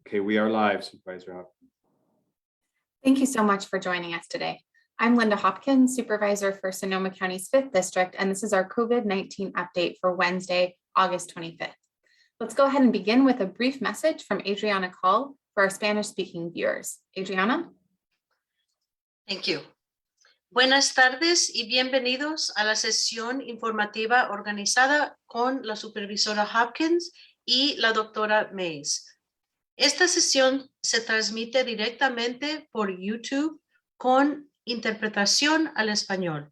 Okay, we are live, Supervisor Hopkins. Thank you so much for joining us today. I'm Linda Hopkins, Supervisor for Sonoma County's 5th District, and this is our COVID-19 update for Wednesday, August 25th. Let's go ahead and begin with a brief message from Adriana Call for our Spanish-speaking viewers. Adriana? Thank you. Buenas tardes y bienvenidos a la sesión informativa organizada con la supervisora Hopkins y la doctora Mays. Esta sesión se transmite directamente por YouTube con interpretación al español.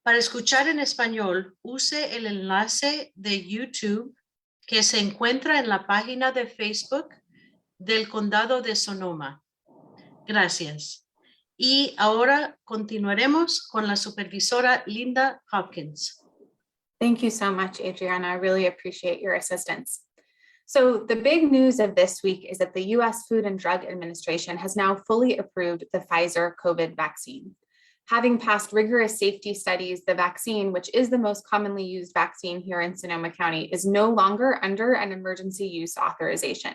Para escuchar en español, use el enlace de YouTube que se encuentra en la página de Facebook del Condado de Sonoma. Gracias. Y ahora continuaremos con la supervisora Linda Hopkins. Thank you so much, Adriana. I really appreciate your assistance. So the big news of this week is that the U.S. Food and Drug Administration has now fully approved the Pfizer COVID vaccine. Having passed rigorous safety studies, the vaccine, which is the most commonly used vaccine here in Sonoma County, is no longer under an emergency use authorization.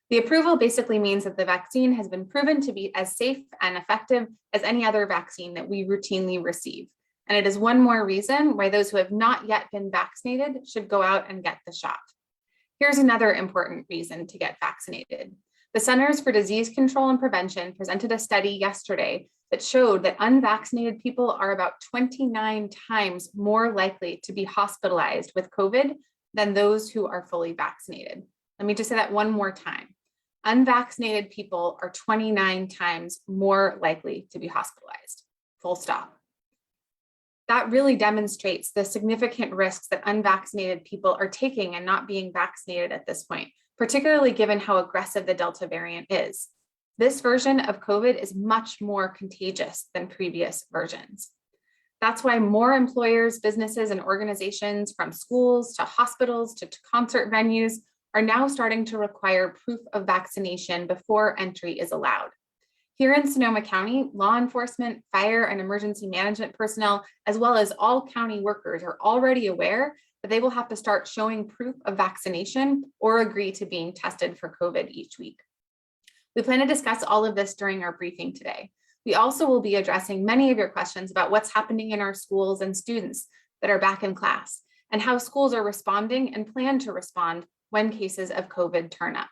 The approval basically means that the vaccine has been proven to be as safe and effective as any other vaccine that we routinely receive. And it is one more reason why those who have not yet been vaccinated should go out and get the shot. Here's another important reason to get vaccinated. The Centers for Disease Control and Prevention presented a study yesterday that showed that unvaccinated people are about 29 times more likely to be hospitalized with COVID than those who are fully vaccinated. Let me just say that one more time. Unvaccinated people are 29 times more likely to be hospitalized, full stop. That really demonstrates the significant risks that unvaccinated people are taking and not being vaccinated at this point, particularly given how aggressive the Delta variant is. This version of COVID is much more contagious than previous versions. That's why more employers, businesses, and organizations, from schools to hospitals to concert venues, are now starting to require proof of vaccination before entry is allowed. Here in Sonoma County, law enforcement, fire, and emergency management personnel, as well as all county workers, are already aware that they will have to start showing proof of vaccination or agree to being tested for COVID each week. We plan to discuss all of this during our briefing today. We also will be addressing many of your questions about what's happening in our schools and students that are back in class, and how schools are responding and plan to respond when cases of COVID turn up.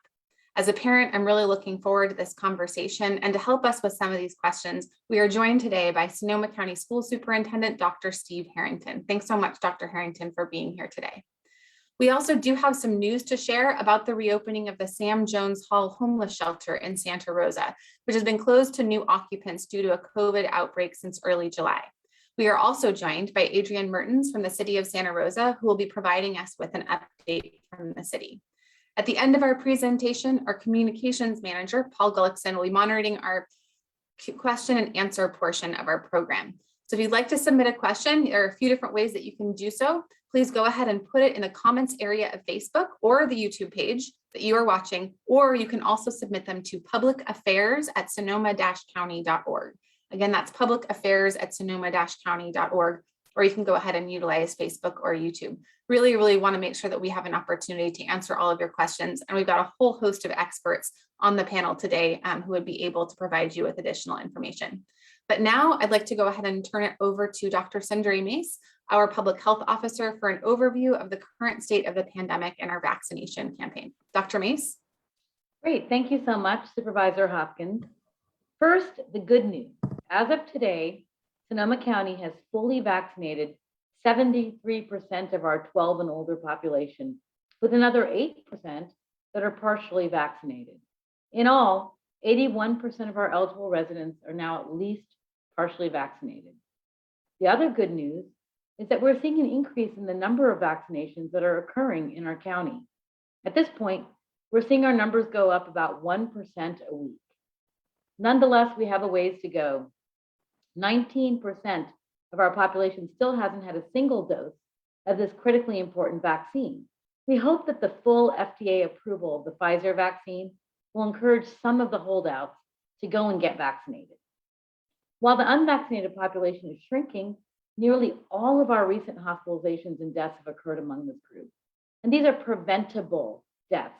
As a parent, I'm really looking forward to this conversation, and to help us with some of these questions, we are joined today by Sonoma County School Superintendent, Dr. Steve Harrington. Thanks so much, Dr. Harrington, for being here today. We also do have some news to share about the reopening of the Sam Jones Hall homeless shelter in Santa Rosa, which has been closed to new occupants due to a COVID outbreak since early July. We are also joined by Adrienne Mertens from the City of Santa Rosa, who will be providing us with an update from the city. At the end of our presentation, our communications manager, Paul Gullickson, will be monitoring our question and answer portion of our program. So if you'd like to submit a question, there are a few different ways that you can do so. Please go ahead and put it in the comments area of Facebook or the YouTube page that you are watching, or you can also submit them to publicaffairs@sonoma-county.org. Again, that's publicaffairs@sonoma-county.org, or you can go ahead and utilize Facebook or YouTube. Really want to make sure that we have an opportunity to answer all of your questions. And we've got a whole host of experts on the panel today who would be able to provide you with additional information. But now I'd like to go ahead and turn it over to Dr. Sundari Mace, our public health officer, for an overview of the current state of the pandemic and our vaccination campaign. Dr. Mace? Great, thank you so much, Supervisor Hopkins. First, the good news. As of today, Sonoma County has fully vaccinated 73% of our 12 and older population, with another 8% that are partially vaccinated. In all, 81% of our eligible residents are now at least partially vaccinated. The other good news is that we're seeing an increase in the number of vaccinations that are occurring in our county. At this point, we're seeing our numbers go up about 1% a week. Nonetheless, we have a ways to go. 19% of our population still hasn't had a single dose of this critically important vaccine. We hope that the full FDA approval of the Pfizer vaccine will encourage some of the holdouts to go and get vaccinated. While the unvaccinated population is shrinking, nearly all of our recent hospitalizations and deaths have occurred among this group. And these are preventable deaths.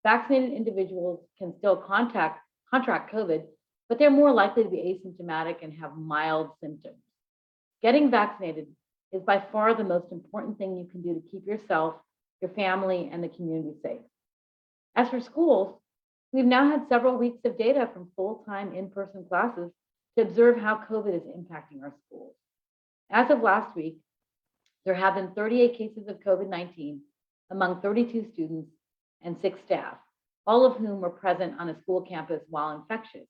Vaccinated individuals can still contract COVID, but they're more likely to be asymptomatic and have mild symptoms. Getting vaccinated is by far the most important thing you can do to keep yourself, your family, and the community safe. As for schools, we've now had several weeks of data from full-time in-person classes to observe how COVID is impacting our schools. As of last week, there have been 38 cases of COVID-19 among 32 students and 6 staff, all of whom were present on a school campus while infectious.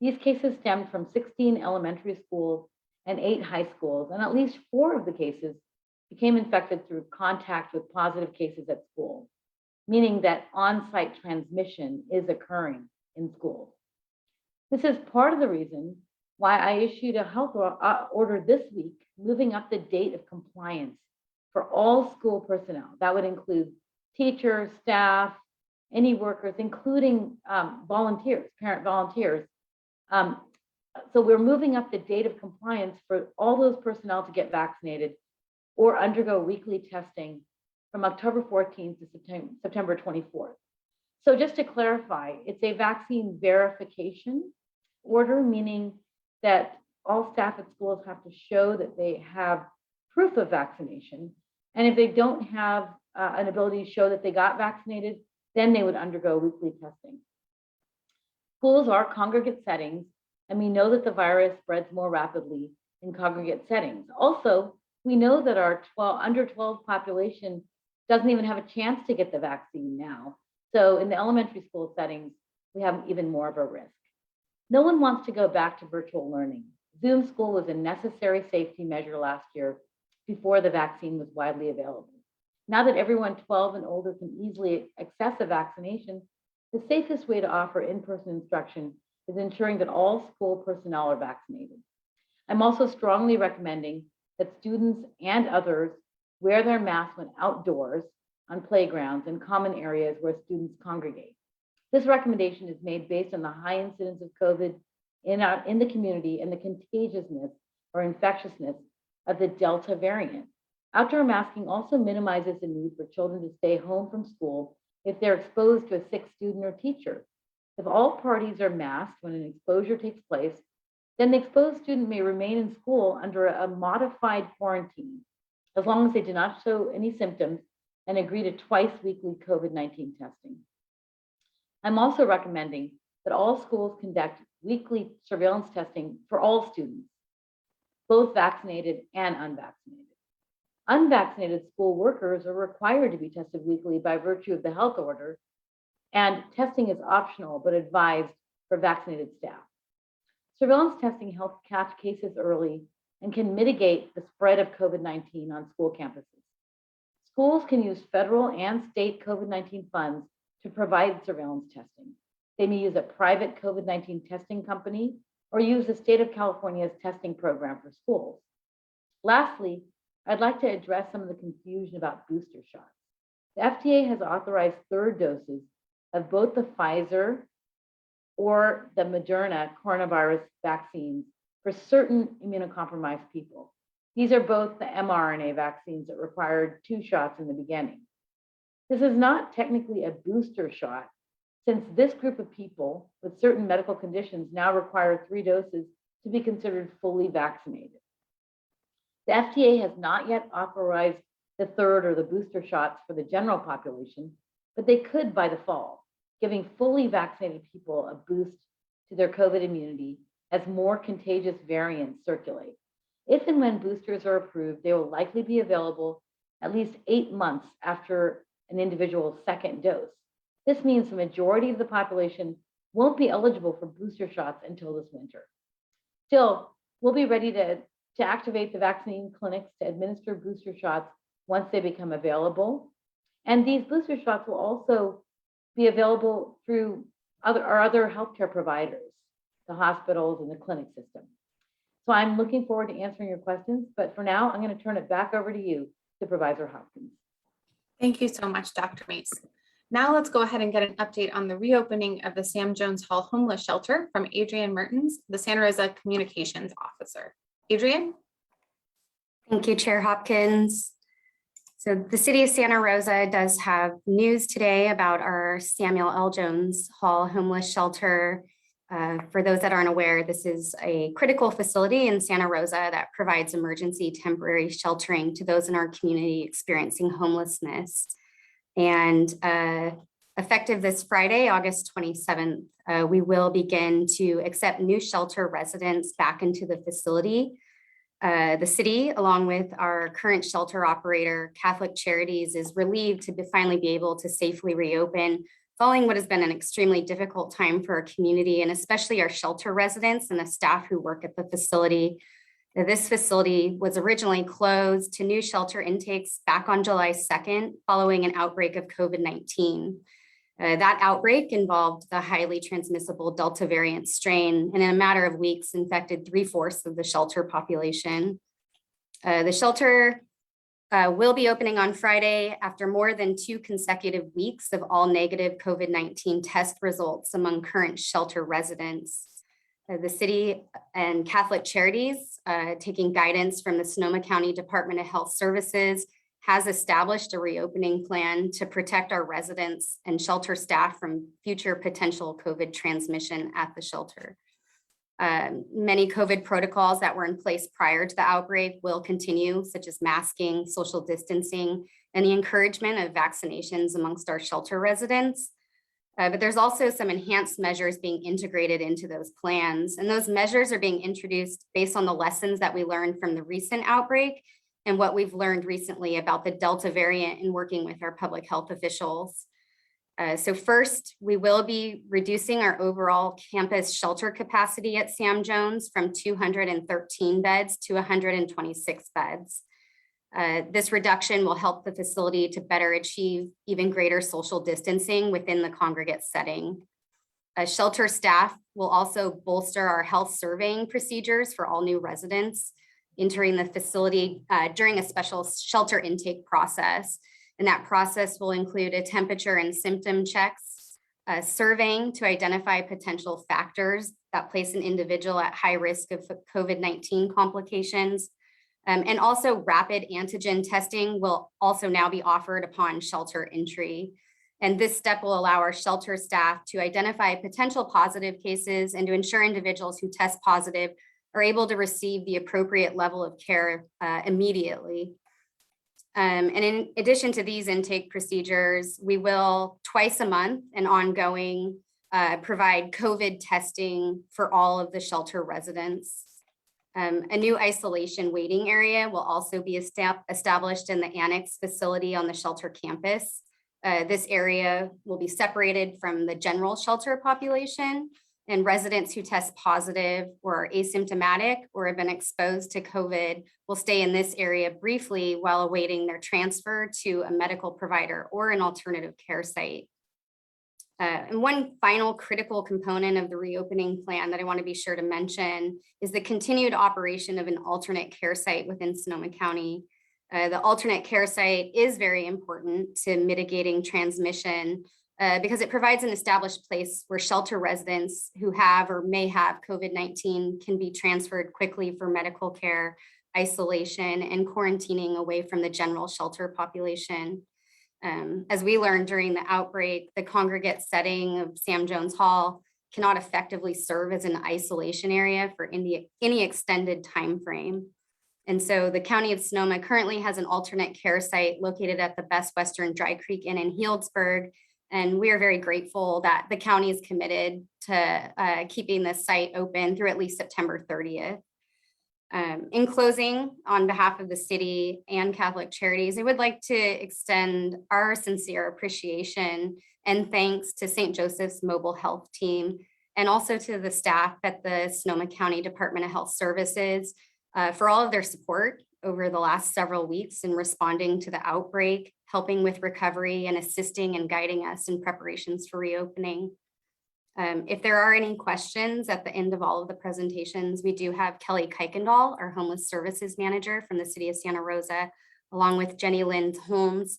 These cases stemmed from 16 elementary schools and 8 high schools, and at least 4 of the cases became infected through contact with positive cases at school, meaning that on-site transmission is occurring in schools. This is part of the reason why I issued a health order this week, moving up the date of compliance for all school personnel. That would include teachers, staff, any workers, including volunteers, parent volunteers. So we're moving up the date of compliance for all those personnel to get vaccinated or undergo weekly testing from October 14th to September 24th. So just to clarify, it's a vaccine verification order, meaning that all staff at schools have to show that they have proof of vaccination. And if they don't have an ability to show that they got vaccinated, then they would undergo weekly testing. Schools are congregate settings, and we know that the virus spreads more rapidly in congregate settings. Also, we know that our under 12 population doesn't even have a chance to get the vaccine now. So in the elementary school settings, we have even more of a risk. No one wants to go back to virtual learning. Zoom school was a necessary safety measure last year before the vaccine was widely available. Now that everyone 12 and older can easily access a vaccination, the safest way to offer in-person instruction is ensuring that all school personnel are vaccinated. I'm also strongly recommending that students and others wear their masks when outdoors, on playgrounds, and common areas where students congregate. This recommendation is made based on the high incidence of COVID in the community and the contagiousness or infectiousness of the Delta variant. Outdoor masking also minimizes the need for children to stay home from school if they're exposed to a sick student or teacher. If all parties are masked when an exposure takes place, then the exposed student may remain in school under a modified quarantine, as long as they do not show any symptoms and agree to twice weekly COVID-19 testing. I'm also recommending that all schools conduct weekly surveillance testing for all students, both vaccinated and unvaccinated. Unvaccinated school workers are required to be tested weekly by virtue of the health order, and testing is optional but advised for vaccinated staff. Surveillance testing helps catch cases early and can mitigate the spread of COVID-19 on school campuses. Schools can use federal and state COVID-19 funds to provide surveillance testing. They may use a private COVID-19 testing company or use the state of California's testing program for schools. Lastly, I'd like to address some of the confusion about booster shots. The FDA has authorized third doses of both the Pfizer or the Moderna coronavirus vaccines for certain immunocompromised people. These are both the mRNA vaccines that required 2 shots in the beginning. This is not technically a booster shot, since this group of people with certain medical conditions now require 3 doses to be considered fully vaccinated. The FDA has not yet authorized the third or the booster shots for the general population, but they could by the fall, giving fully vaccinated people a boost to their COVID immunity as more contagious variants circulate. If and when boosters are approved, they will likely be available at least 8 months after an individual's second dose. This means the majority of the population won't be eligible for booster shots until this winter. Still, we'll be ready to activate the vaccine clinics to administer booster shots once they become available. And these booster shots will also be available through our other healthcare providers, the hospitals and the clinic system. So I'm looking forward to answering your questions, but for now, I'm going to turn it back over to you, Supervisor Hopkins. Thank you so much, Dr. Mace. Now let's go ahead and get an update on the reopening of the Sam Jones Hall Homeless Shelter from Adrienne Mertens, the Santa Rosa Communications Officer. Adrienne? Thank you, Chair Hopkins. So the City of Santa Rosa does have news today about our Samuel L. Jones Hall homeless shelter. For those that aren't aware, this is a critical facility in Santa Rosa that provides emergency temporary sheltering to those in our community experiencing homelessness. And effective this Friday, August 27th, we will begin to accept new shelter residents back into the facility. The city, along with our current shelter operator, Catholic Charities, is relieved to finally be able to safely reopen following what has been an extremely difficult time for our community and especially our shelter residents and the staff who work at the facility. This facility was originally closed to new shelter intakes back on July 2nd following an outbreak of COVID-19. That outbreak involved the highly transmissible Delta variant strain, and in a matter of weeks infected 3/4 of the shelter population. The shelter will be opening on Friday after more than 2 consecutive weeks of all negative COVID-19 test results among current shelter residents. The city and Catholic Charities, taking guidance from the Sonoma County Department of Health Services, has established a reopening plan to protect our residents and shelter staff from future potential COVID transmission at the shelter. Many COVID protocols that were in place prior to the outbreak will continue, such as masking, social distancing, and the encouragement of vaccinations amongst our shelter residents. But there's also some enhanced measures being integrated into those plans. And those measures are being introduced based on the lessons that we learned from the recent outbreak and what we've learned recently about the Delta variant in working with our public health officials. So first, we will be reducing our overall campus shelter capacity at Sam Jones from 213 beds to 126 beds. This reduction will help the facility to better achieve even greater social distancing within the congregate setting. Shelter staff will also bolster our health surveying procedures for all new residents entering the facility during a special shelter intake process. And that process will include a temperature and symptom checks, surveying to identify potential factors that place an individual at high risk of COVID-19 complications. And also rapid antigen testing will also now be offered upon shelter entry. And this step will allow our shelter staff to identify potential positive cases and to ensure individuals who test positive are able to receive the appropriate level of care immediately. And in addition to these intake procedures, we will twice a month and ongoing provide COVID testing for all of the shelter residents. A new isolation waiting area will also be established in the annex facility on the shelter campus. This area will be separated from the general shelter population, and residents who test positive or are asymptomatic or have been exposed to COVID will stay in this area briefly while awaiting their transfer to a medical provider or an alternative care site. And one final critical component of the reopening plan that I want to be sure to mention is the continued operation of an alternate care site within Sonoma County. The alternate care site is very important to mitigating transmission because it provides an established place where shelter residents who have or may have COVID-19 can be transferred quickly for medical care, isolation, and quarantining away from the general shelter population. As we learned during the outbreak, the congregate setting of Sam Jones Hall cannot effectively serve as an isolation area for any extended time frame. And so the County of Sonoma currently has an alternate care site located at the Best Western Dry Creek Inn in Healdsburg. And we are very grateful that the county is committed to keeping this site open through at least September 30th. In closing, on behalf of the city and Catholic Charities, I would like to extend our sincere appreciation and thanks to St. Joseph's Mobile Health Team and also to the staff at the Sonoma County Department of Health Services for all of their support over the last several weeks in responding to the outbreak, helping with recovery, and assisting and guiding us in preparations for reopening. If there are any questions at the end of all of the presentations, we do have Kelly Kuykendall, our Homeless Services Manager from the City of Santa Rosa, along with Jenny Lynn Holmes,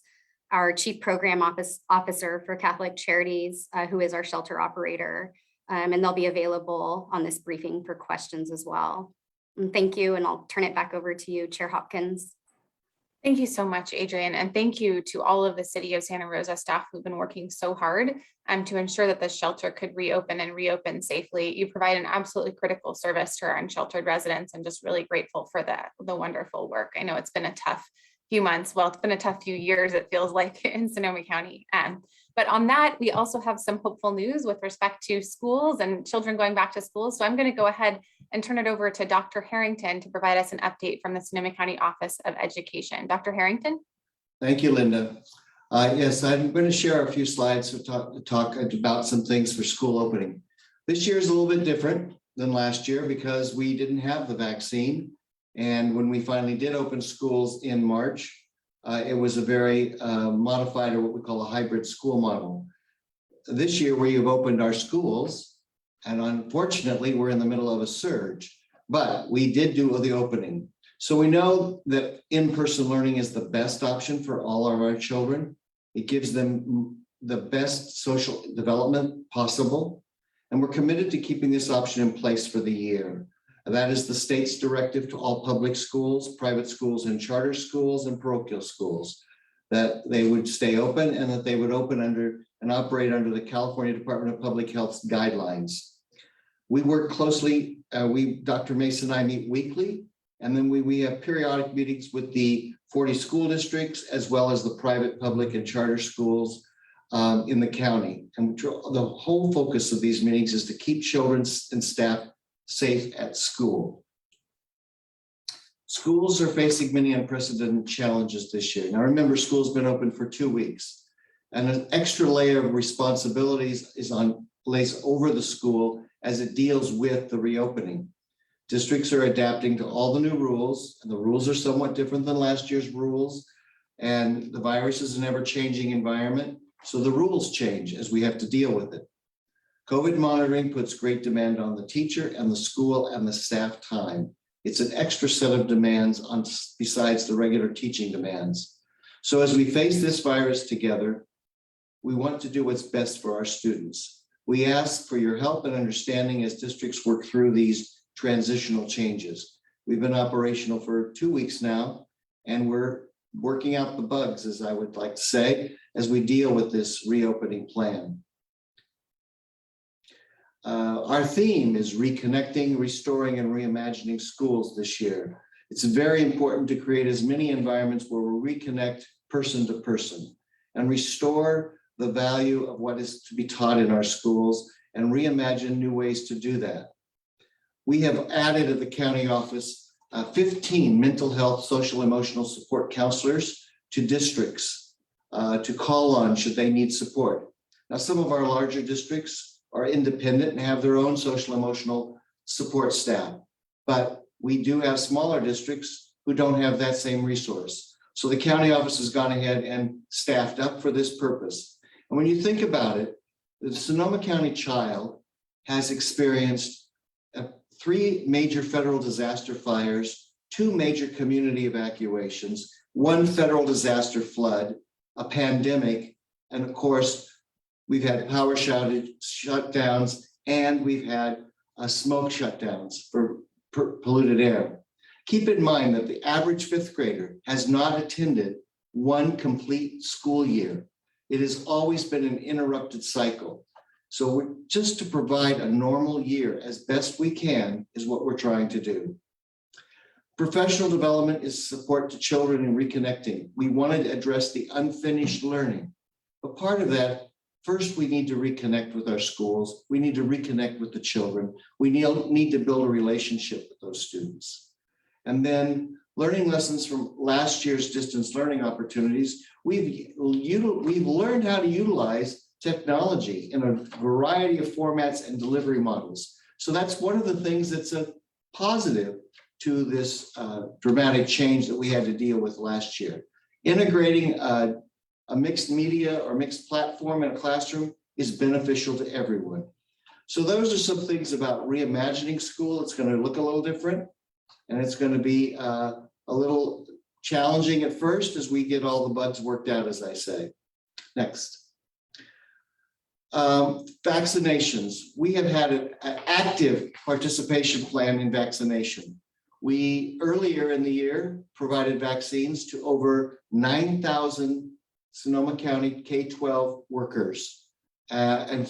our Chief Program Officer for Catholic Charities, who is our shelter operator, and they'll be available on this briefing for questions as well. And thank you, and I'll turn it back over to you, Chair Hopkins. Thank you so much, Adrian, and thank you to all of the City of Santa Rosa staff who've been working so hard to ensure that the shelter could reopen and reopen safely. You provide an absolutely critical service to our unsheltered residents, and just really grateful for the wonderful work. I know it's been a tough few months. Well, it's been a tough few years, it feels like, in Sonoma County. But on that, we also have some hopeful news with respect to schools and children going back to school. So I'm going to go ahead and turn it over to Dr. Harrington to provide us an update from the Sonoma County Office of Education. Dr. Harrington? Thank you, Linda. Yes, I'm going to share a few slides to talk about some things for school opening. This year is a little bit different than last year because we didn't have the vaccine. And when we finally did open schools in March, it was a very modified, or what we call a hybrid school model. This year we have opened our schools, and unfortunately we're in the middle of a surge, but we did do the opening. So we know that in-person learning is the best option for all of our children. It gives them the best social development possible. And we're committed to keeping this option in place for the year. That is the state's directive to all public schools, private schools, and charter schools and parochial schools, that they would stay open and that they would open under and operate under the California Department of Public Health's guidelines. We work closely, Dr. Mason and I meet weekly, and then we have periodic meetings with the 40 school districts, as well as the private, public, and charter schools in the county. And the whole focus of these meetings is to keep children and staff safe at school. Schools are facing many unprecedented challenges this year. Now remember, school's been open for 2 weeks, and an extra layer of responsibilities lays over the school as it deals with the reopening. Districts are adapting to all the new rules, and the rules are somewhat different than last year's rules, and the virus is an ever-changing environment, so the rules change as we have to deal with it. COVID monitoring puts great demand on the teacher and the school and the staff time. It's an extra set of demands besides the regular teaching demands. So as we face this virus together, we want to do what's best for our students. We ask for your help and understanding as districts work through these transitional changes. We've been operational for 2 weeks now, and we're working out the bugs, as I would like to say, as we deal with this reopening plan. Our theme is reconnecting, restoring, and reimagining schools this year. It's very important to create as many environments where we reconnect person to person and restore the value of what is to be taught in our schools and reimagine new ways to do that. We have added at the county office 15 mental health, social, emotional support counselors to districts to call on should they need support. Now, some of our larger districts are independent and have their own social emotional support staff, but we do have smaller districts who don't have that same resource. So the county office has gone ahead and staffed up for this purpose. And when you think about it, the Sonoma County child has experienced 3 major federal disaster fires, 2 major community evacuations, 1 federal disaster flood, a pandemic, and of course, we've had power shutdowns, and we've had smoke shutdowns for polluted air. Keep in mind that the average 5th grader has not attended 1 complete school year. It has always been an interrupted cycle. So just to provide a normal year as best we can is what we're trying to do. Professional development is support to children in reconnecting. We wanted to address the unfinished learning. But part of that, first, we need to reconnect with our schools. We need to reconnect with the children. We need to build a relationship with those students. And then learning lessons from last year's distance learning opportunities, we've learned how to utilize technology in a variety of formats and delivery models. So that's one of the things that's a positive to this dramatic change that we had to deal with last year. Integrating a mixed media or mixed platform in a classroom is beneficial to everyone. So those are some things about reimagining school. It's going to look a little different, and it's going to be a little challenging at first as we get all the bugs worked out, as I say. Next. Vaccinations. We have had an active participation plan in vaccination. We, earlier in the year, provided vaccines to over 9,000 Sonoma County K-12 workers. And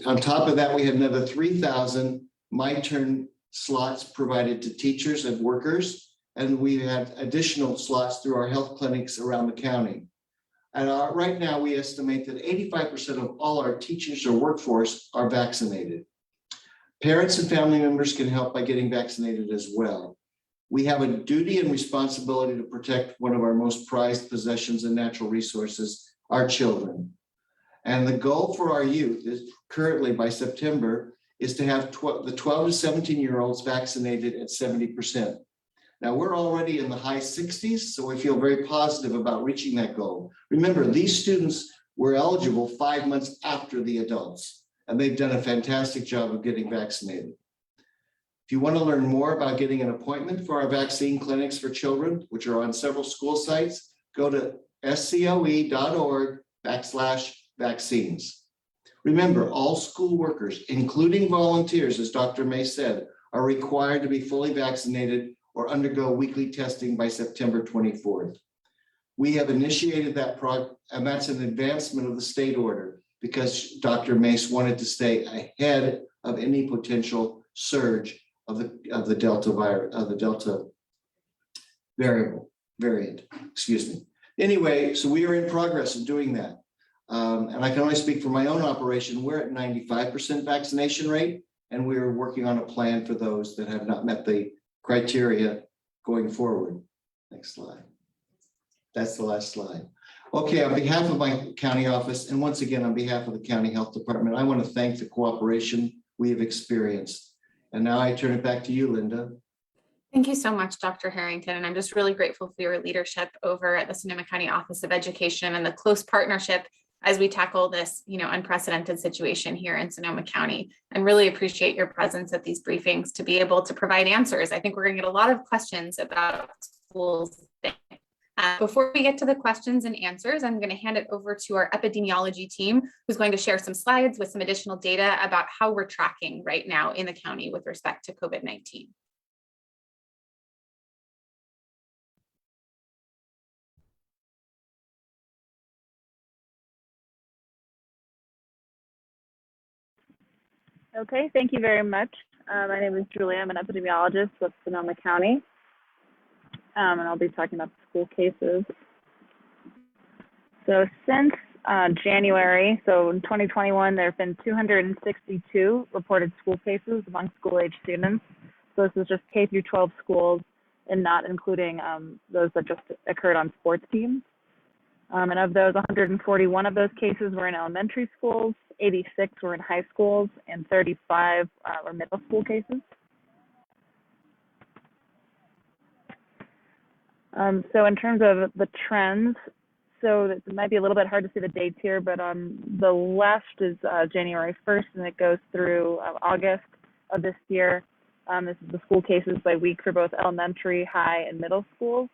on top of that, we had another 3,000 My Turn slots provided to teachers and workers. And we had additional slots through our health clinics around the county. And right now, we estimate that 85% of all our teachers or workforce are vaccinated. Parents and family members can help by getting vaccinated as well. We have a duty and responsibility to protect one of our most prized possessions and natural resources, our children. And the goal for our youth is currently by September is to have the 12 to 17-year-olds vaccinated at 70%. Now we're already in the high 60s, so we feel very positive about reaching that goal. Remember, these students were eligible 5 months after the adults, and they've done a fantastic job of getting vaccinated. If you want to learn more about getting an appointment for our vaccine clinics for children, which are on several school sites, go to scoe.org/vaccines. Remember, all school workers, including volunteers, as Dr. May said, are required to be fully vaccinated or undergo weekly testing by September 24th. We have initiated that and that's an advancement of the state order because Dr. Mace wanted to stay ahead of any potential surge of the Delta variant. Excuse me. Anyway, so we are in progress in doing that. And I can only speak for my own operation. We're at 95% vaccination rate, and we are working on a plan for those that have not met the criteria going forward. Next slide. That's the last slide. Okay, on behalf of my county office, and once again, on behalf of the county health department, I want to thank the cooperation we have experienced. And now I turn it back to you, Linda. Thank you so much, Dr. Harrington. And I'm just really grateful for your leadership over at the Sonoma County Office of Education and the close partnership as we tackle this, unprecedented situation here in Sonoma County, and really appreciate your presence at these briefings to be able to provide answers. I think we're going to get a lot of questions about schools. Before we get to the questions and answers, I'm going to hand it over to our epidemiology team, who's going to share some slides with some additional data about how we're tracking right now in the county with respect to COVID-19. Okay, thank you very much. My name is Julia. I'm an epidemiologist with Sonoma County, and I'll be talking about school cases. So since January, so in 2021, there have been 262 reported school cases among school-age students. So this is just K through 12 schools and not including those that just occurred on sports teams. And of those, 141 of those cases were in elementary schools, 86 were in high schools, and 35 were middle school cases. So in terms of the trends, so it might be a little bit hard to see the dates here, but on the left is January 1st, and it goes through August of this year. This is the school cases by week for both elementary, high, and middle schools.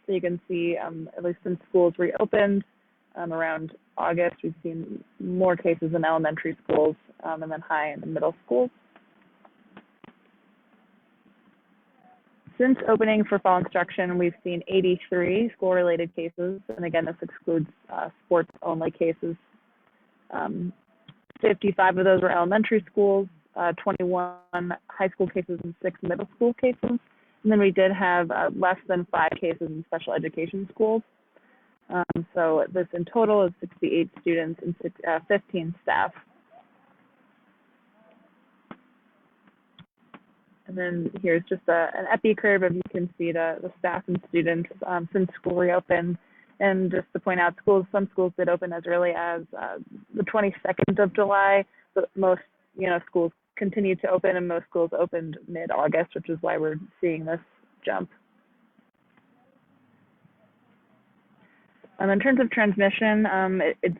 So you can see, at least since schools reopened around August, we've seen more cases in elementary schools and then high and middle schools. Since opening for fall instruction, we've seen 83 school-related cases, and again, this excludes sports-only cases. 55 of those were elementary schools, 21 high school cases, and 6 middle school cases. And then we did have less than 5 cases in special education schools. So this in total is 68 students and 15 staff. And then here's just an epi curve, and you can see the staff and students since school reopened. And just to point out, some schools did open as early as the 22nd of July, but most schools continued to open, and most schools opened mid-August, which is why we're seeing this jump. In terms of transmission, it's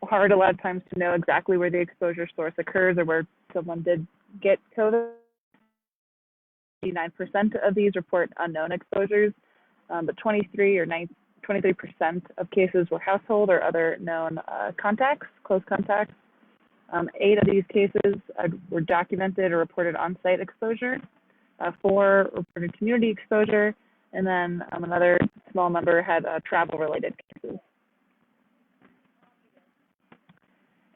hard a lot of times to know exactly where the exposure source occurs or where someone did get COVID. 89% of these report unknown exposures, but 23% of cases were household or other known contacts, close contacts. 8 of these cases were documented or reported on-site exposure. 4 reported community exposure, and then another small number had travel-related cases.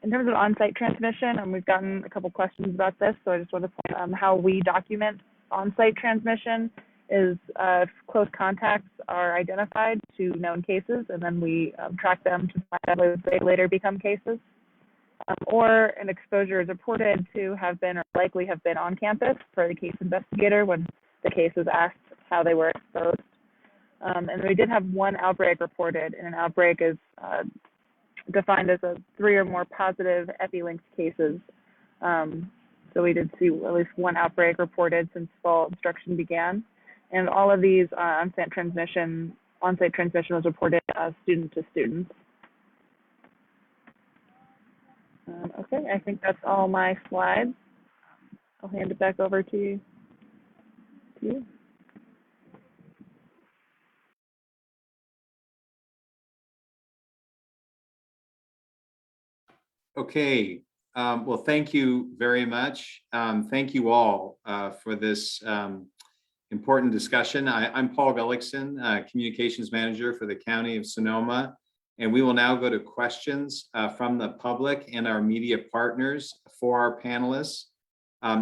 In terms of on-site transmission, we've gotten a couple questions about this, so I just want to point how we document on-site transmission is close contacts are identified to known cases, and then we track them to find out if they later become cases. Or an exposure is reported to have been or likely have been on campus for the case investigator when the case is asked how they were exposed. And we did have one outbreak reported, and an outbreak is defined as 3 or more positive epi-linked cases. So we did see at least one outbreak reported since fall instruction began. And all of these on-site transmission was reported student to student. Okay, I think that's all my slides. I'll hand it back over to you. Okay, well, thank you very much. Thank you all for this important discussion. I'm Paul Gullickson, Communications Manager for the County of Sonoma, and we will now go to questions from the public and our media partners for our panelists.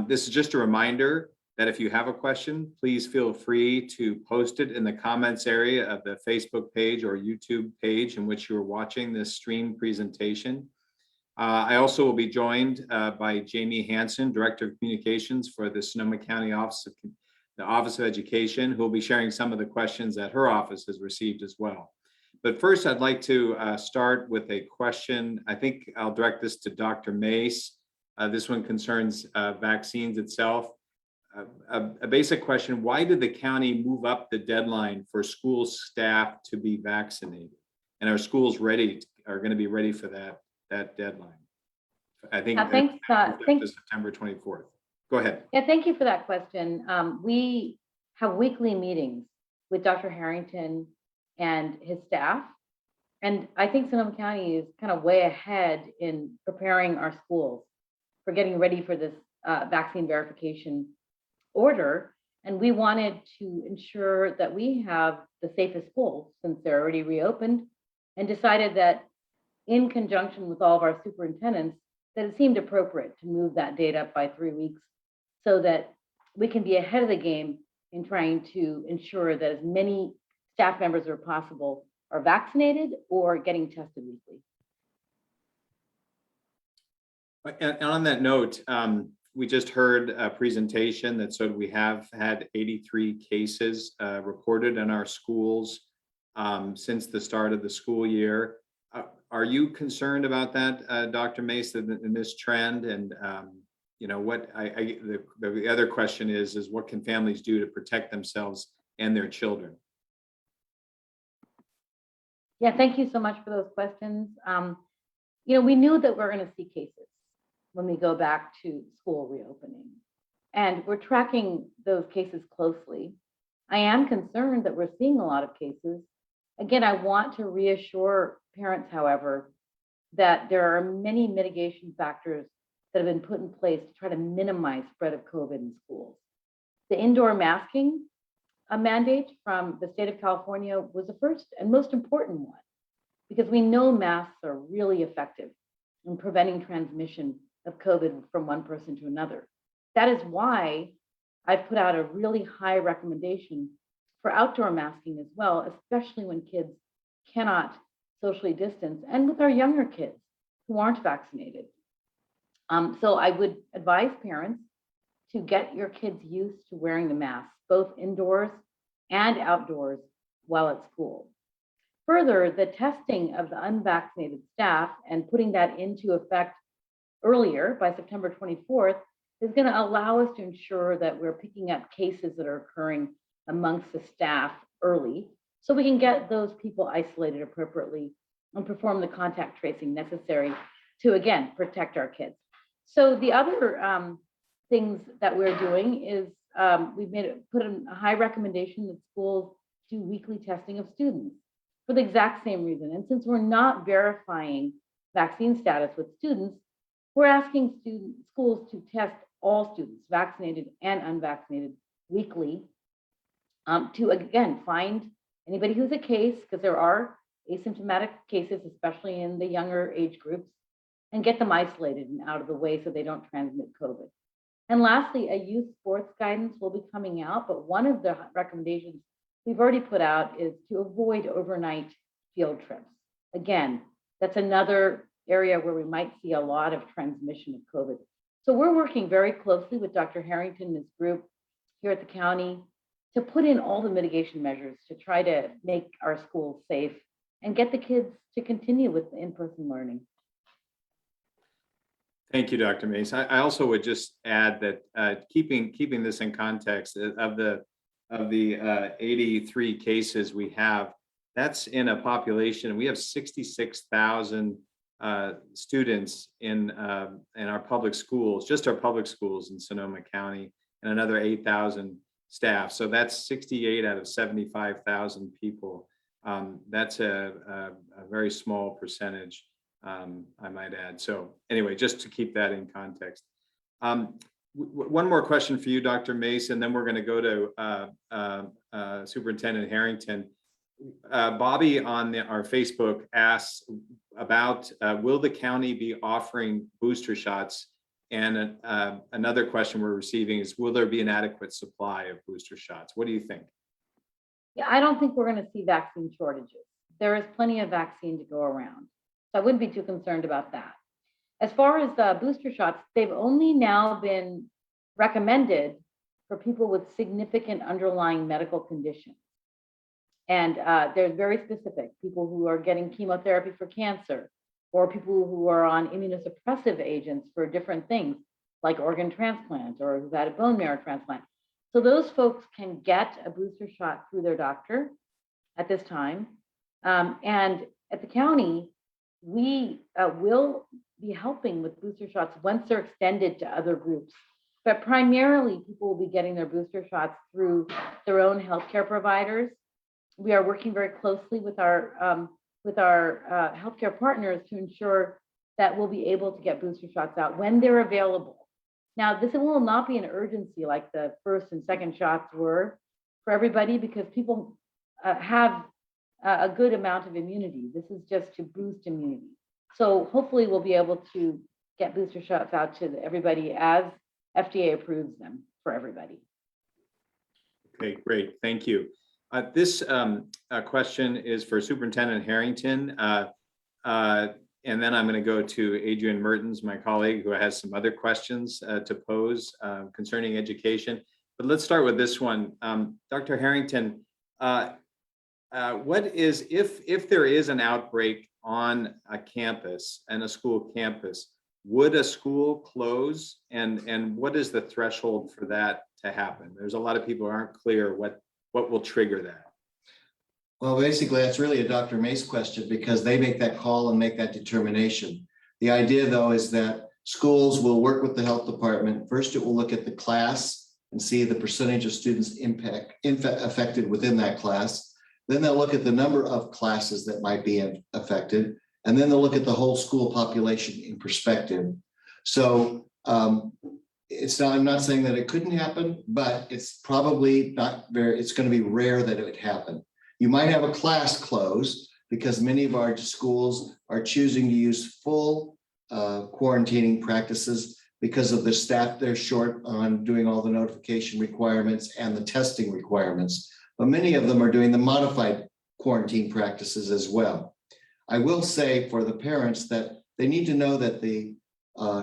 This is just a reminder that if you have a question, please feel free to post it in the comments area of the Facebook page or YouTube page in which you're watching this stream presentation. I also will be joined by Jamie Hansen, Director of Communications for the Sonoma County Office of Education, who will be sharing some of the questions that her office has received as well. But first, I'd like to start with a question. I think I'll direct this to Dr. Mace. This one concerns vaccines itself. A basic question: why did the county move up the deadline for school staff to be vaccinated? And are schools are going to be ready for that deadline? I think Thanks, September 24th. Go ahead. Yeah, thank you for that question. We have weekly meetings with Dr. Harrington and his staff. And I think Sonoma County is kind of way ahead in preparing our schools for getting ready for this vaccine verification order. And we wanted to ensure that we have the safest schools since they're already reopened, and decided that in conjunction with all of our superintendents, that it seemed appropriate to move that date up by 3 weeks so that we can be ahead of the game in trying to ensure that as many staff members as possible are vaccinated or getting tested weekly. And on that note, we just heard a presentation that said we have had 83 cases reported in our schools since the start of the school year. Are you concerned about that, Dr. Mace, in this trend? And you know, what the other question is what can families do to protect themselves and their children? Yeah, thank you so much for those questions. You know, we knew that we're going to see cases when we go back to school reopening, and we're tracking those cases closely. I am concerned that we're seeing a lot of cases. Again, I want to reassure parents, however, that there are many mitigation factors that have been put in place to try to minimize spread of COVID in schools. The indoor masking mandate from the state of California was the first and most important one, because we know masks are really effective in preventing transmission of COVID from one person to another. That is why I've put out a really high recommendation for outdoor masking as well, especially when kids cannot socially distance, and with our younger kids who aren't vaccinated. So I would advise parents to get your kids used to wearing the mask, both indoors and outdoors while at school. Further, the testing of the unvaccinated staff and putting that into effect earlier by September 24th is going to allow us to ensure that we're picking up cases that are occurring amongst the staff early, so we can get those people isolated appropriately and perform the contact tracing necessary to, again, protect our kids. So the other things that we're doing is we've put in a high recommendation that schools do weekly testing of students for the exact same reason. And since we're not verifying vaccine status with students, we're asking schools to test all students, vaccinated and unvaccinated, weekly to, again, find anybody who's a case, because there are asymptomatic cases, especially in the younger age groups, and get them isolated and out of the way so they don't transmit COVID. And lastly, a youth sports guidance will be coming out, but one of the recommendations we've already put out is to avoid overnight field trips. Again, that's another area where we might see a lot of transmission of COVID. So we're working very closely with Dr. Harrington and his group here at the county to put in all the mitigation measures to try to make our schools safe and get the kids to continue with the in-person learning. Thank you, Dr. Mace. I also would just add that keeping this in context of the 83 cases we have, that's in a population. We have 66,000 students in our public schools, just our public schools in Sonoma County, and another 8,000 staff. So that's 68 out of 75,000 people. That's a very small percentage, I might add. So anyway, just to keep that in context. One more question for you, Dr. Mace, and then we're going to go to Superintendent Harrington. Bobby on our Facebook asks about will the county be offering booster shots? And another question we're receiving is, will there be an adequate supply of booster shots? What do you think? Yeah, I don't think we're going to see vaccine shortages. There is plenty of vaccine to go around. So I wouldn't be too concerned about that. As far as the booster shots, they've only now been recommended for people with significant underlying medical conditions. And they're very specific, people who are getting chemotherapy for cancer, or people who are on immunosuppressive agents for different things, like organ transplant or who've had a bone marrow transplant. So those folks can get a booster shot through their doctor at this time. And at the county, we will be helping with booster shots once they're extended to other groups. But primarily, people will be getting their booster shots through their own healthcare providers. We are working very closely with our healthcare partners to ensure that we'll be able to get booster shots out when they're available. Now, this will not be an urgency like the first and second shots were for everybody, because people have a good amount of immunity. This is just to boost immunity. So hopefully we'll be able to get booster shots out to everybody as FDA approves them for everybody. Okay, great. Thank you. This question is for Superintendent Harrington. And then I'm going to go to Adrian Mertens, my colleague, who has some other questions to pose concerning education. But let's start with this one. Dr. Harrington, what is, if there is an outbreak on a campus and a school campus, would a school close? And what is the threshold for that to happen? There's a lot of people who aren't clear what will trigger that. Well, basically, that's really a Dr. Mace question, because they make that call and make that determination. The idea, though, is that schools will work with the health department. First, it will look at the class and see the percentage of students affected within that class. Then they'll look at the number of classes that might be affected. And then they'll look at the whole school population in perspective. So I'm not saying that it couldn't happen, but it's probably it's going to be rare that it would happen. You might have a class close because many of our schools are choosing to use full quarantining practices because of the staff they're short on doing all the notification requirements and the testing requirements. But many of them are doing the modified quarantine practices as well. I will say for the parents that they need to know that the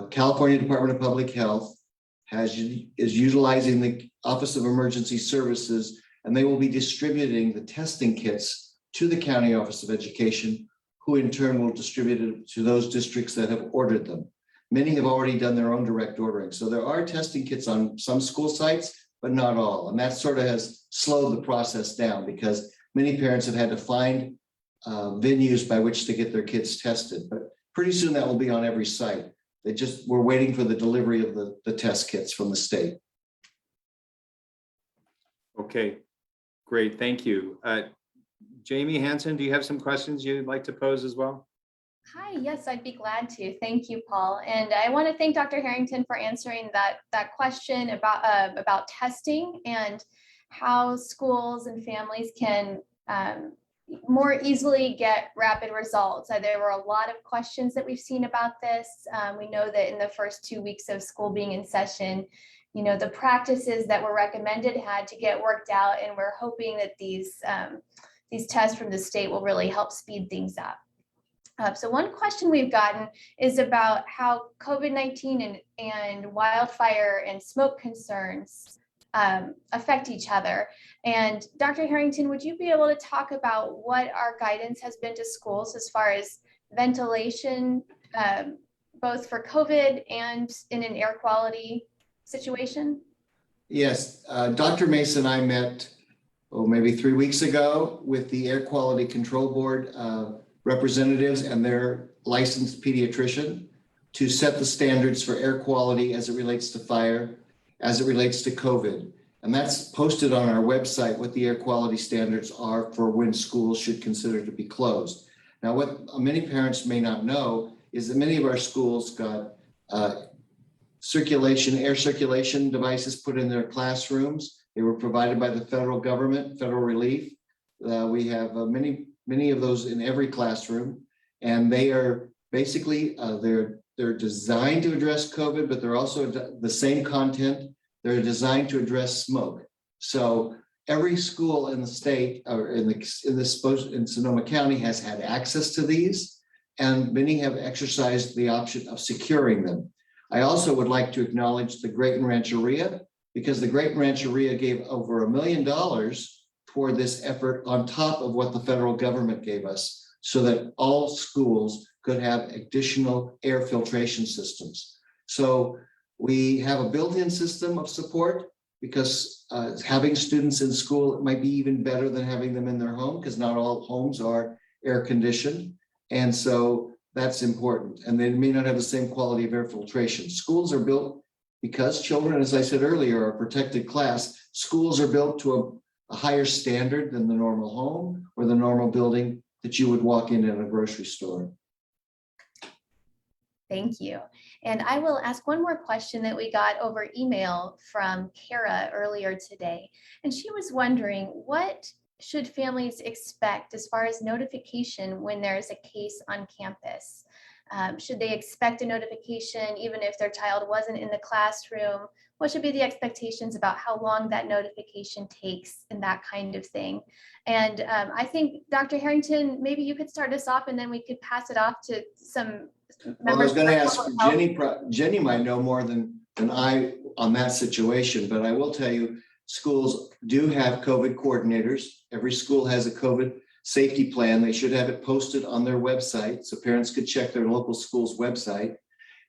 California Department of Public Health is utilizing the Office of Emergency Services, and they will be distributing the testing kits to the County Office of Education, who in turn will distribute it to those districts that have ordered them. Many have already done their own direct ordering. So there are testing kits on some school sites, but not all. And that sort of has slowed the process down because many parents have had to find venues by which to get their kids tested. But pretty soon that will be on every site. We're waiting for the delivery of the test kits from the state. Okay, great, thank you. Jamie Hansen, do you have some questions you'd like to pose as well? Hi, yes, I'd be glad to. Thank you, Paul. And I want to thank Dr. Harrington for answering that question about testing and how schools and families can more easily get rapid results. There were a lot of questions that we've seen about this. We know that in the first 2 weeks of school being in session, the practices that were recommended had to get worked out, and we're hoping that these tests from the state will really help speed things up. So one question we've gotten is about how COVID-19 and wildfire and smoke concerns affect each other. And Dr. Harrington, would you be able to talk about what our guidance has been to schools as far as ventilation, both for COVID and in an air quality situation? Yes, Dr. Mason and I met, maybe 3 weeks ago with the Air Quality Control Board representatives and their licensed pediatrician to set the standards for air quality as it relates to fire, as it relates to COVID. And that's posted on our website, what the air quality standards are for when schools should consider to be closed. Now, what many parents may not know is that many of our schools got air circulation devices put in their classrooms. They were provided by the federal government, federal relief. We have many of those in every classroom, and they are basically, they're designed to address COVID, but they're also the same content. They're designed to address smoke. So every school in the state or in Sonoma County has had access to these, and many have exercised the option of securing them. I also would like to acknowledge the Great Rancheria, because the Great Rancheria gave over $1 million toward this effort on top of what the federal government gave us, so that all schools could have additional air filtration systems. So we have a built-in system of support, because having students in school might be even better than having them in their home, because not all homes are air conditioned. And so that's important. And they may not have the same quality of air filtration. Schools are built because children, as I said earlier, are a protected class. Schools are built to a higher standard than the normal home or the normal building that you would walk in at a grocery store. Thank you. And I will ask one more question that we got over email from Kara earlier today. And she was wondering, what should families expect as far as notification when there's a case on campus? Should they expect a notification even if their child wasn't in the classroom? What should be the expectations about how long that notification takes and that kind of thing? And I think, Dr. Harrington, maybe you could start us off and then we could pass it off to some members. Well, I was going to ask Jenny. Jenny might know more than I on that situation, but I will tell you, schools do have COVID coordinators. Every school has a COVID safety plan. They should have it posted on their website so parents could check their local school's website.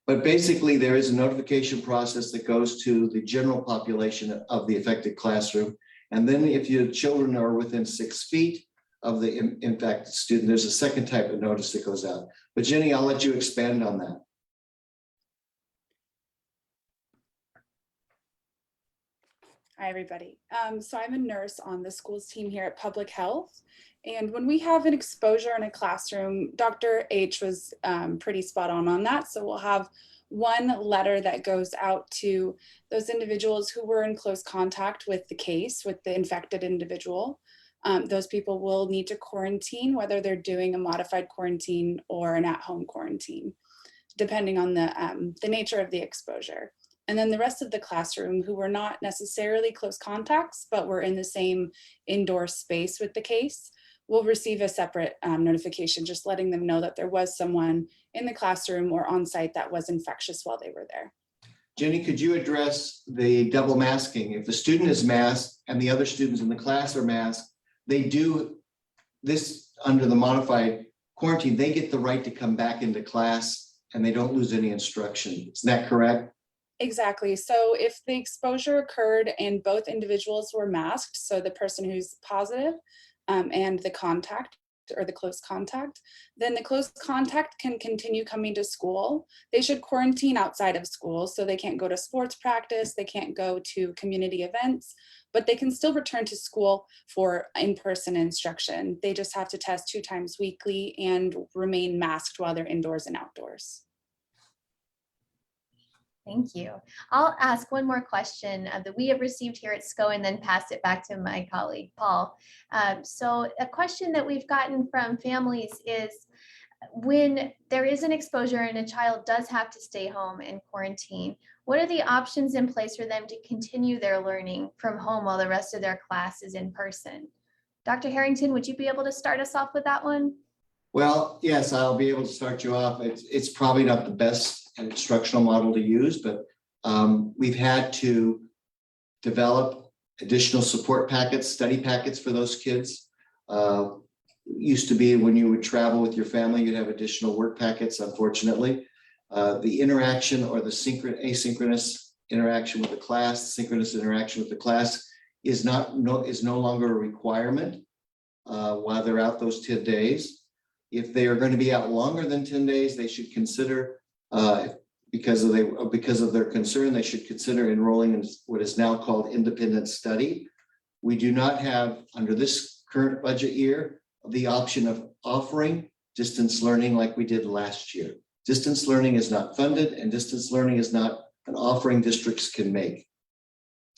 But basically, there is a notification process that goes to the general population of the affected classroom. And then if your children are within 6 feet of the infected student, there's a second type of notice that goes out. But Jenny, I'll let you expand on that. Hi, everybody. So I'm a nurse on the schools team here at Public Health. And when we have an exposure in a classroom, Dr. H was pretty spot on that. So we'll have one letter that goes out to those individuals who were in close contact with the case, with the infected individual. Those people will need to quarantine, whether they're doing a modified quarantine or an at-home quarantine, depending on the nature of the exposure. And then the rest of the classroom, who were not necessarily close contacts, but were in the same indoor space with the case, will receive a separate notification, just letting them know that there was someone in the classroom or on site that was infectious while they were there. Jenny, could you address the double masking? If the student is masked and the other students in the class are masked, they do this under the modified quarantine, they get the right to come back into class and they don't lose any instruction. Is that correct? Exactly. So if the exposure occurred and both individuals were masked, so the person who's positive and the contact contact or the close contact, then the close contact can continue coming to school. They should quarantine outside of school, so they can't go to sports practice, they can't go to community events, but they can still return to school for in-person instruction. They just have to test 2 times weekly and remain masked while they're indoors and outdoors. Thank you. I'll ask one more question that we have received here at SCO and then pass it back to my colleague, Paul. So a question that we've gotten from families is, when there is an exposure and a child does have to stay home and quarantine, what are the options in place for them to continue their learning from home while the rest of their class is in person? Dr. Harrington, would you be able to start us off with that one? Well, yes, I'll be able to start you off. It's probably not the best instructional model to use, but we've had to develop additional support packets, study packets for those kids. Used to be when you would travel with your family, you'd have additional work packets. Unfortunately, the interaction or the asynchronous interaction with the class, synchronous interaction with the class is no longer a requirement while they're out those 10 days. If they are going to be out longer than 10 days, they should consider, because of their concern, they should consider enrolling in what is now called independent study. We do not have, under this current budget year, the option of offering distance learning like we did last year. Distance learning is not funded, and distance learning is not an offering districts can make.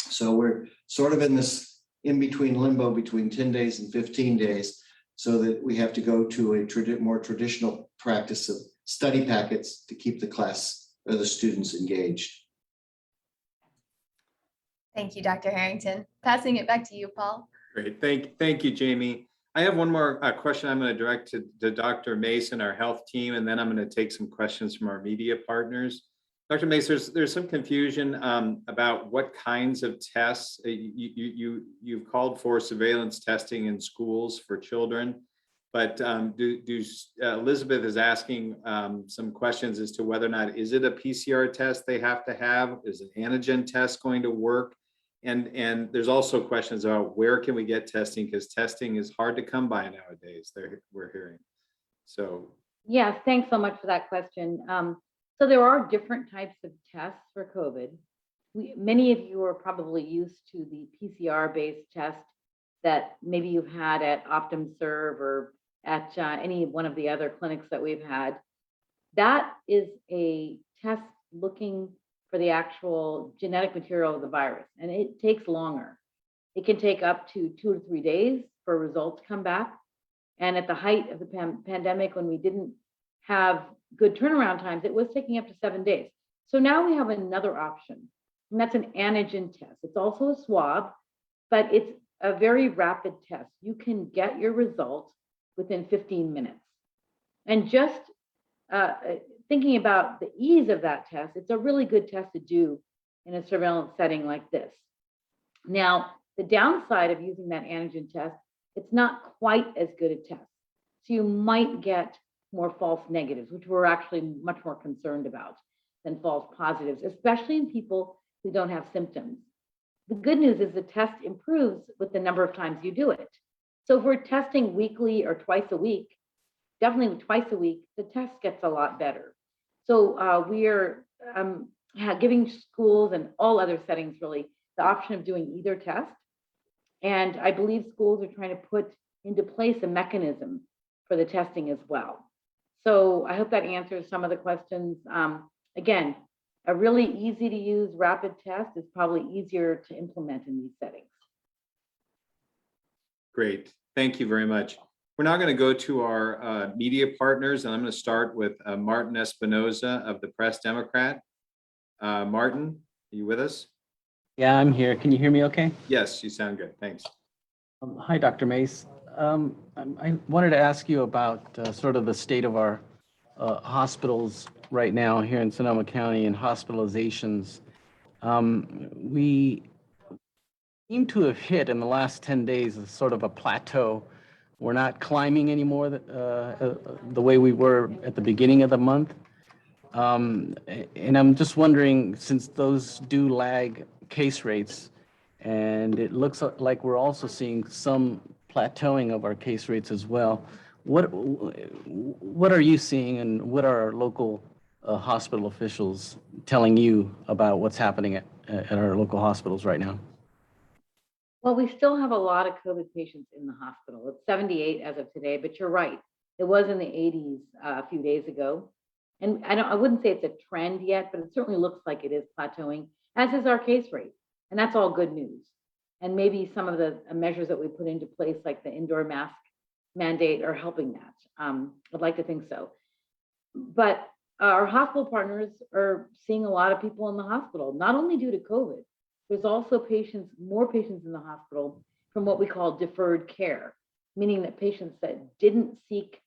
So we're sort of in this in-between limbo between 10 days and 15 days, so that we have to go to a more traditional practice of study packets to keep the class or the students engaged. Thank you, Dr. Harrington. Passing it back to you, Paul. Great. Thank you, Jamie. I have one more question I'm going to direct to Dr. Mason, our health team, and then I'm going to take some questions from our media partners. Dr. Mason, there's some confusion about what kinds of tests you've called for surveillance testing in schools for children, but Elizabeth is asking some questions as to whether or not, is it a PCR test they have to have? Is an antigen test going to work? And there's also questions about where can we get testing, because testing is hard to come by nowadays, we're hearing. So. Yes, thanks so much for that question. So there are different types of tests for COVID. Many of you are probably used to the PCR-based test that maybe you've had at OptumServe or at any one of the other clinics that we've had. That is a test looking for the actual genetic material of the virus, and it takes longer. It can take up to 2 to 3 days for results to come back. And at the height of the pandemic, when we didn't have good turnaround times, it was taking up to 7 days. So now we have another option, and that's an antigen test. It's also a swab, but it's a very rapid test. You can get your results within 15 minutes. And just thinking about the ease of that test, it's a really good test to do in a surveillance setting like this. Now, the downside of using that antigen test, it's not quite as good a test. So you might get more false negatives, which we're actually much more concerned about than false positives, especially in people who don't have symptoms. The good news is the test improves with the number of times you do it. So if we're testing weekly or twice a week, definitely twice a week, the test gets a lot better. So we are giving schools and all other settings really the option of doing either test. And I believe schools are trying to put into place a mechanism for the testing as well. So I hope that answers some of the questions. Again, a really easy to use rapid test is probably easier to implement in these settings. Great, thank you very much. We're now going to go to our media partners, and I'm going to start with Martin Espinoza of the Press Democrat. Martin, are you with us? Yeah, I'm here. Can you hear me okay? Yes, you sound good. Thanks. Hi, Dr. Mace. I wanted to ask you about sort of the state of our hospitals right now here in Sonoma County and hospitalizations. We seem to have hit in the last 10 days a sort of a plateau. We're not climbing anymore the way we were at the beginning of the month. And I'm just wondering, since those do lag case rates, and it looks like we're also seeing some plateauing of our case rates as well, what are you seeing, and what are our local hospital officials telling you about what's happening at our local hospitals right now? Well, we still have a lot of COVID patients in the hospital. It's 78 as of today, but you're right. It was in the 80s a few days ago. And I wouldn't say it's a trend yet, but it certainly looks like it is plateauing, as is our case rate. And that's all good news. And maybe some of the measures that we put into place, like the indoor mask mandate, are helping that. I'd like to think so. But our hospital partners are seeing a lot of people in the hospital, not only due to COVID. There's also more patients in the hospital from what we call deferred care, meaning that patients that didn't seek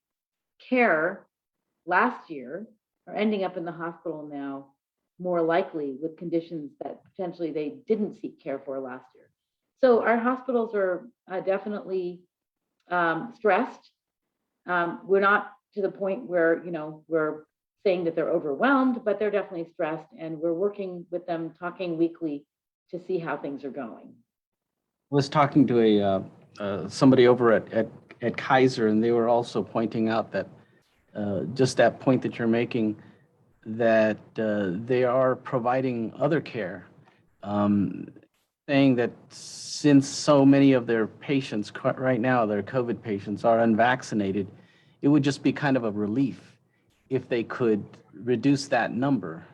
care last year are ending up in the hospital now, more likely with conditions that potentially they didn't seek care for last year. So our hospitals are definitely stressed. We're not to the point where, we're saying that they're overwhelmed, but they're definitely stressed, and we're working with them, talking weekly to see how things are going. I was talking to somebody over at Kaiser, and they were also pointing out that just that point that you're making, that they are providing other care, saying that since so many of their patients right now, their COVID patients, are unvaccinated, it would just be kind of a relief if they could reduce that number,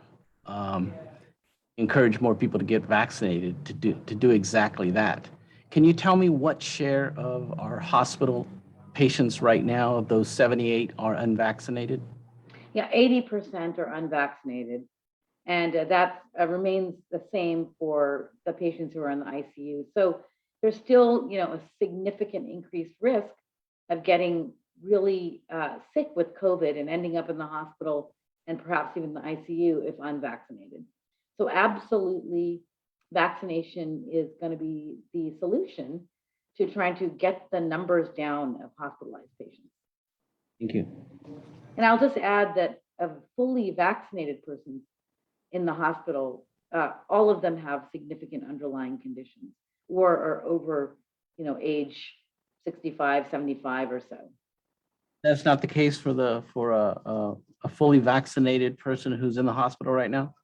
encourage more people to get vaccinated to do exactly that. Can you tell me what share of our hospital patients right now, of those 78, are unvaccinated? Yeah, 80% are unvaccinated. And that remains the same for the patients who are in the ICU. So there's still, a significant increased risk of getting really sick with COVID and ending up in the hospital and perhaps even the ICU if unvaccinated. So absolutely, vaccination is going to be the solution to trying to get the numbers down of hospitalized patients. Thank you. And I'll just add that of fully vaccinated persons in the hospital, all of them have significant underlying conditions or are over, age 65, 75 or so. That's not the case for a fully vaccinated person who's in the hospital right now?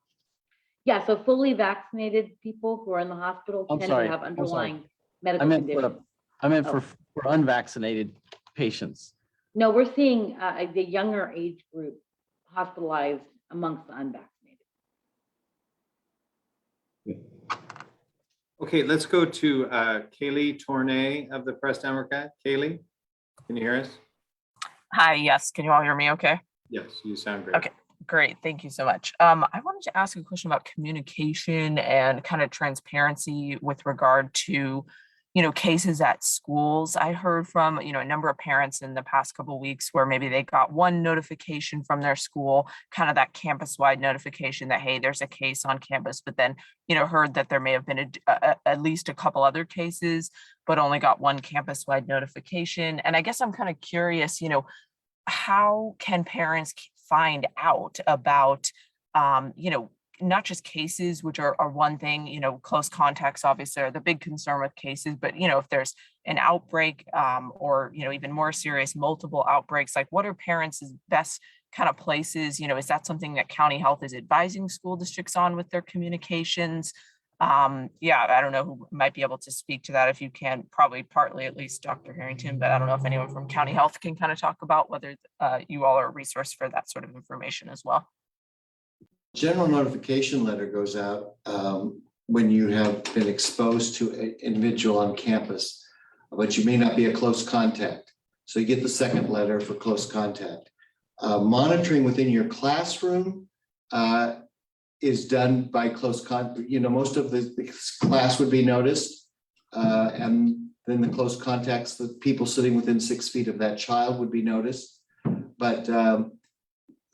Yeah, so fully vaccinated people who are in the hospital tend to have underlying medical conditions. I meant for unvaccinated patients. No, we're seeing the younger age group hospitalized amongst the unvaccinated. Okay, let's go to Kaylee Tournay of the Press Democrat. Kaylee, can you hear us? Hi, yes. Can you all hear me okay? Yes, you sound great. Okay, great. Thank you so much. I wanted to ask a question about communication and kind of transparency with regard to, cases at schools. I heard from, a number of parents in the past couple of weeks where maybe they got one notification from their school, kind of that campus-wide notification that, hey, there's a case on campus, but then, heard that there may have been at least a couple other cases, but only got one campus-wide notification. And I guess I'm kind of curious, how can parents find out about, not just cases, which are one thing, close contacts obviously are the big concern with cases, but, if there's an outbreak or, even more serious, multiple outbreaks, like what are parents' best kind of places? Is that something that county health is advising school districts on with their communications? I don't know who might be able to speak to that. If you can, probably partly at least Dr. Harrington, but I don't know if anyone from county health can kind of talk about whether you all are a resource for that sort of information as well. General notification letter goes out when you have been exposed to an individual on campus, but you may not be a close contact. So you get the second letter for close contact. Monitoring within your classroom is done by close contact. Most of the class would be noticed, and then the close contacts, the people sitting within 6 feet of that child would be noticed. But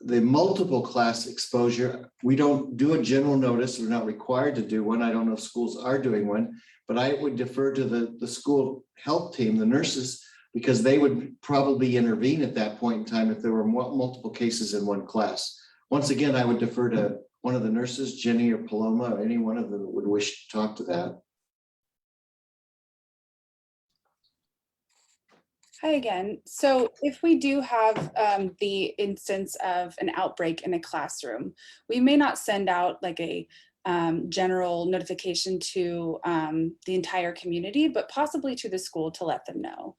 the multiple class exposure, we don't do a general notice. We're not required to do one. I don't know if schools are doing one, but I would defer to the school health team, the nurses, because they would probably intervene at that point in time if there were multiple cases in one class. Once again, I would defer to one of the nurses, Jenny or Paloma, or any one of them that would wish to talk to that. Hi again. So if we do have the instance of an outbreak in a classroom, we may not send out like a general notification to the entire community, but possibly to the school to let them know.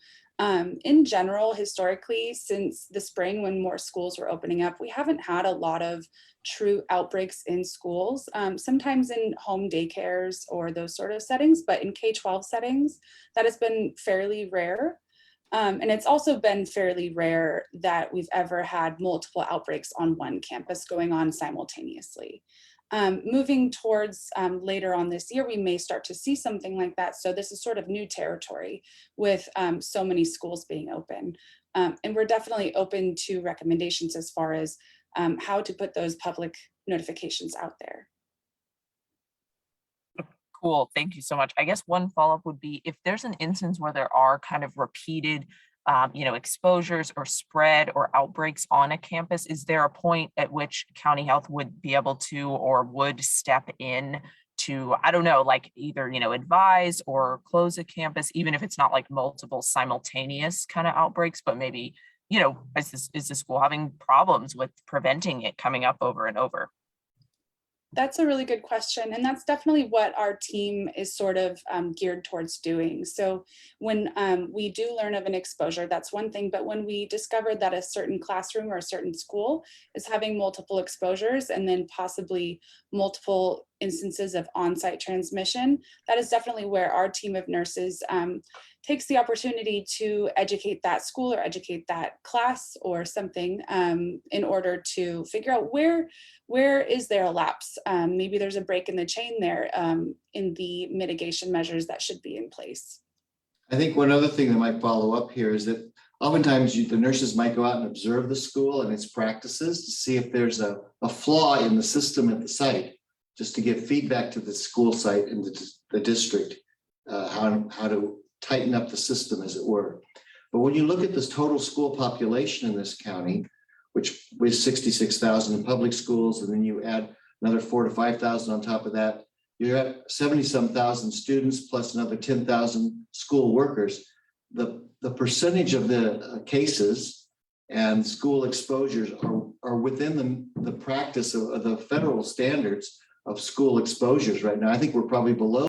In general, historically, since the spring when more schools were opening up, we haven't had a lot of true outbreaks in schools, sometimes in home daycares or those sort of settings, but in K-12 settings, that has been fairly rare. And it's also been fairly rare that we've ever had multiple outbreaks on one campus going on simultaneously. Moving towards later on this year, we may start to see something like that. So this is sort of new territory with so many schools being open. And we're definitely open to recommendations as far as how to put those public notifications out there. Cool. Thank you so much. I guess one follow-up would be if there's an instance where there are kind of repeated, exposures or spread or outbreaks on a campus, is there a point at which county health would be able to or would step in to, I don't know, like either, advise or close a campus, even if it's not like multiple simultaneous kind of outbreaks, but maybe, is the school having problems with preventing it coming up over and over? That's a really good question. And that's definitely what our team is sort of geared towards doing. So when we do learn of an exposure, that's one thing. But when we discover that a certain classroom or a certain school is having multiple exposures and then possibly multiple instances of on-site transmission, that is definitely where our team of nurses takes the opportunity to educate that school or educate that class or something in order to figure out where is there a lapse. Maybe there's a break in the chain there in the mitigation measures that should be in place. I think one other thing that might follow up here is that oftentimes the nurses might go out and observe the school and its practices to see if there's a flaw in the system at the site, just to give feedback to the school site and the district, how to tighten up the system, as it were. But when you look at this total school population in this county, which was 66,000 in public schools, and then you add another 4,000 to 5,000 on top of that, you're at 70-some thousand students plus another 10,000 school workers. The percentage of the cases and school exposures are within the practice of the federal standards of school exposures right now. I think we're probably below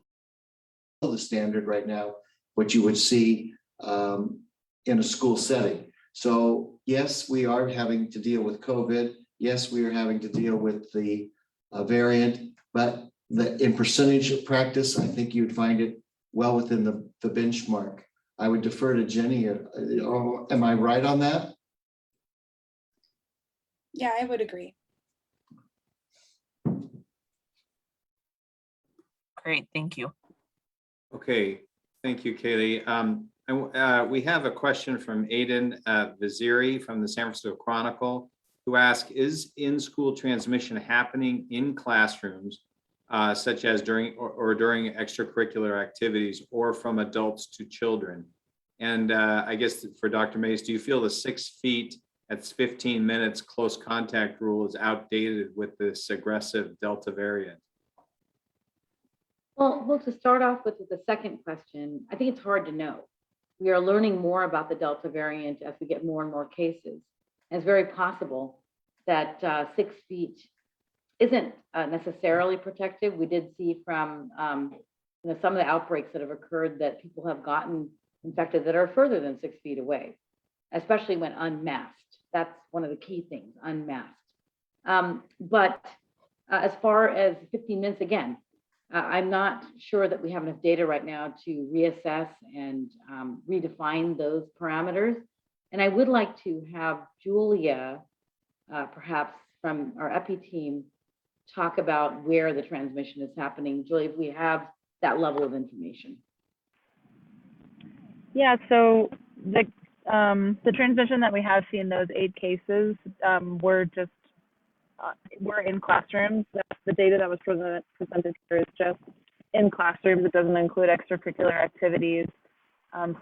the standard right now, what you would see in a school setting. So yes, we are having to deal with COVID. Yes, we are having to deal with the variant, but in percentage of practice, I think you'd find it well within the benchmark. I would defer to Jenny. Am I right on that? Yeah, I would agree. Great, thank you. Okay, thank you, Kaylee. We have a question from Aiden Vaziri from the San Francisco Chronicle, who asks, is in-school transmission happening in classrooms, such as during extracurricular activities or from adults to children? And I guess for Dr. Mace, do you feel the 6 feet at 15 minutes close contact rule is outdated with this aggressive Delta variant? Well, to start off with the second question, I think it's hard to know. We are learning more about the Delta variant as we get more and more cases. And it's very possible that 6 feet isn't necessarily protective. We did see from some of the outbreaks that have occurred that people have gotten infected that are further than 6 feet away, especially when unmasked. That's one of the key things, unmasked. But as far as 15 minutes, again, I'm not sure that we have enough data right now to reassess and redefine those parameters. And I would like to have Julia, perhaps from our EPI team, talk about where the transmission is happening. Julia, if we have that level of information. Yeah, so the transmission that we have seen, those 8 cases, we're in classrooms. That's the data that was presented here is just in classrooms. It doesn't include extracurricular activities,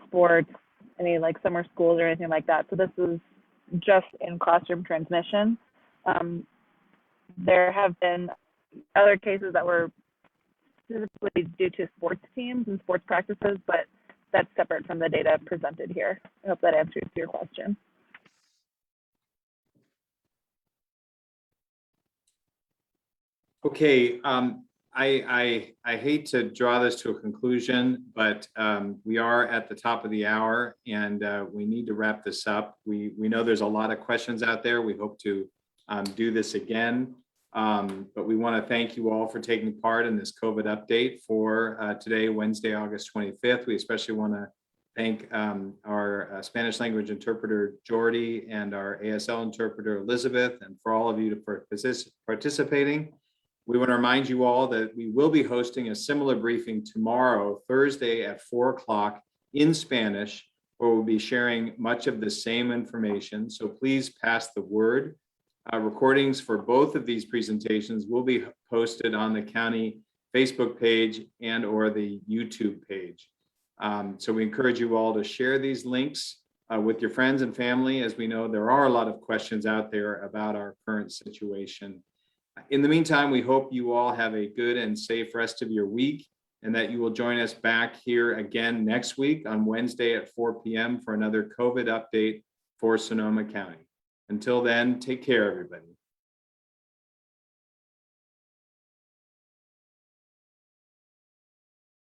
sports, any like summer schools or anything like that. So this is just in classroom transmission. There have been other cases that were specifically due to sports teams and sports practices, but that's separate from the data presented here. I hope that answers your question. Okay, I hate to draw this to a conclusion, but we are at the top of the hour and we need to wrap this up. We know there's a lot of questions out there. We hope to do this again. But we want to thank you all for taking part in this COVID update for today, Wednesday, August 25th. We especially want to thank our Spanish language interpreter, Jordy, and our ASL interpreter, Elizabeth, and for all of you for participating. We want to remind you all that we will be hosting a similar briefing tomorrow, Thursday at 4 o'clock in Spanish, where we'll be sharing much of the same information. So please pass the word. Recordings for both of these presentations will be posted on the county Facebook page and or the YouTube page. So we encourage you all to share these links with your friends and family, as we know there are a lot of questions out there about our current situation. In the meantime, we hope you all have a good and safe rest of your week and that you will join us back here again next week on Wednesday at 4 p.m. for another COVID update for Sonoma County. Until then, take care, everybody.